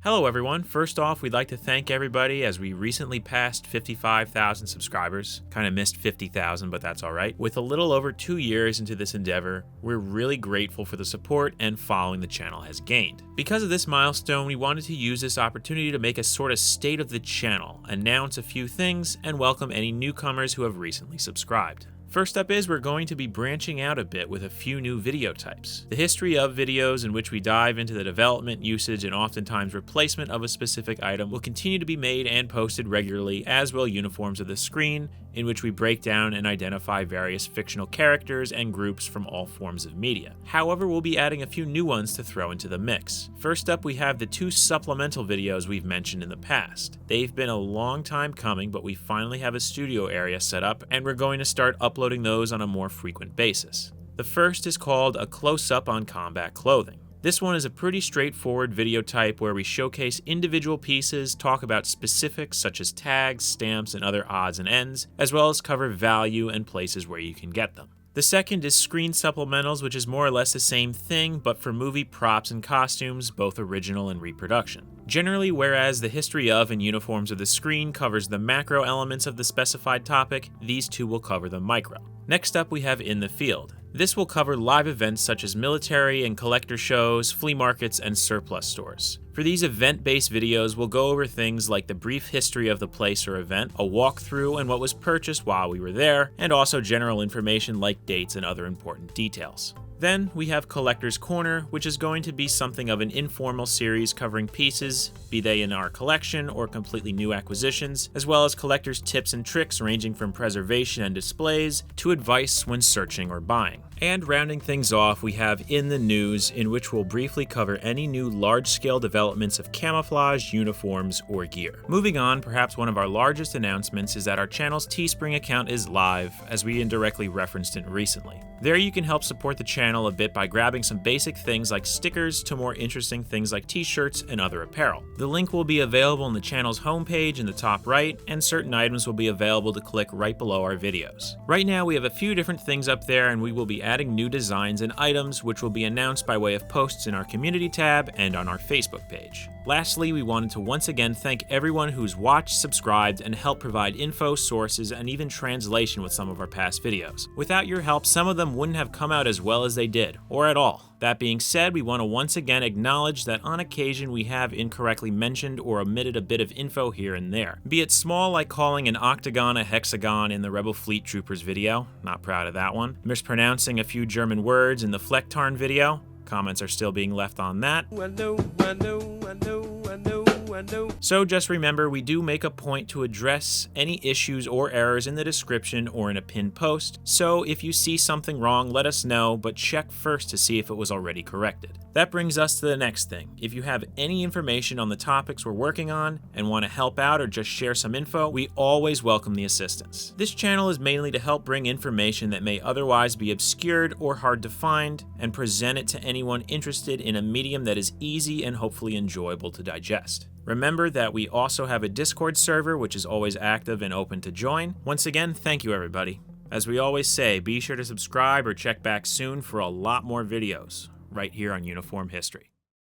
Hello everyone, first off we'd like to thank everybody as we recently passed 55,000 subscribers. Kinda missed 50,000, but that's alright. With a little over 2 years into this endeavor, we're really grateful for the support and following the channel has gained. Because of this milestone, we wanted to use this opportunity to make a sort of state of the channel, announce a few things, and welcome any newcomers who have recently subscribed. First up is we're going to be branching out a bit with a few new video types. The history of videos in which we dive into the development, usage, and oftentimes replacement of a specific item will continue to be made and posted regularly, as will uniforms of the screen, in which we break down and identify various fictional characters and groups from all forms of media. However, we'll be adding a few new ones to throw into the mix. First up, we have the 2 supplemental videos we've mentioned in the past. They've been a long time coming, but we finally have a studio area set up, and we're going to start uploading those on a more frequent basis. The first is called A Close-Up on Combat Clothing. This one is a pretty straightforward video type where we showcase individual pieces, talk about specifics such as tags, stamps, and other odds and ends, as well as cover value and places where you can get them. The second is Screen Supplementals, which is more or less the same thing, but for movie props and costumes, both original and reproduction. Generally, whereas the history of and uniforms of the screen covers the macro elements of the specified topic, these two will cover the micro. Next up, we have In the Field. This will cover live events such as military and collector shows, flea markets, and surplus stores. For these event-based videos, we'll go over things like the brief history of the place or event, a walkthrough and what was purchased while we were there, and also general information like dates and other important details. Then we have Collector's Corner, which is going to be something of an informal series covering pieces, be they in our collection or completely new acquisitions, as well as collector's tips and tricks ranging from preservation and displays to advice when searching or buying. And rounding things off, we have In the News, in which we'll briefly cover any new large-scale developments of camouflage, uniforms, or gear. Moving on, perhaps one of our largest announcements is that our channel's Teespring account is live, as we indirectly referenced it recently. There you can help support the channel a bit by grabbing some basic things like stickers to more interesting things like t-shirts and other apparel. The link will be available on the channel's homepage in the top right, and certain items will be available to click right below our videos. Right now we have a few different things up there, and we will be adding new designs and items which will be announced by way of posts in our community tab and on our Facebook page. Lastly, we wanted to once again thank everyone who's watched, subscribed, and helped provide info, sources, and even translation with some of our past videos. Without your help, some of them wouldn't have come out as well as they did, or at all. That being said, we want to once again acknowledge that on occasion we have incorrectly mentioned or omitted a bit of info here and there. Be it small, like calling an octagon a hexagon in the Rebel Fleet Troopers video, not proud of that one. Mispronouncing a few German words in the Flecktarn video, comments are still being left on that. So just remember, we do make a point to address any issues or errors in the description or in a pinned post, so if you see something wrong, let us know, but check first to see if it was already corrected. That brings us to the next thing. If you have any information on the topics we're working on and want to help out or just share some info, we always welcome the assistance. This channel is mainly to help bring information that may otherwise be obscured or hard to find and present it to anyone interested in a medium that is easy and hopefully enjoyable to digest. Remember that we also have a Discord server which is always active and open to join. Once again, thank you everybody. As we always say, be sure to subscribe or check back soon for a lot more videos right here on Uniform History.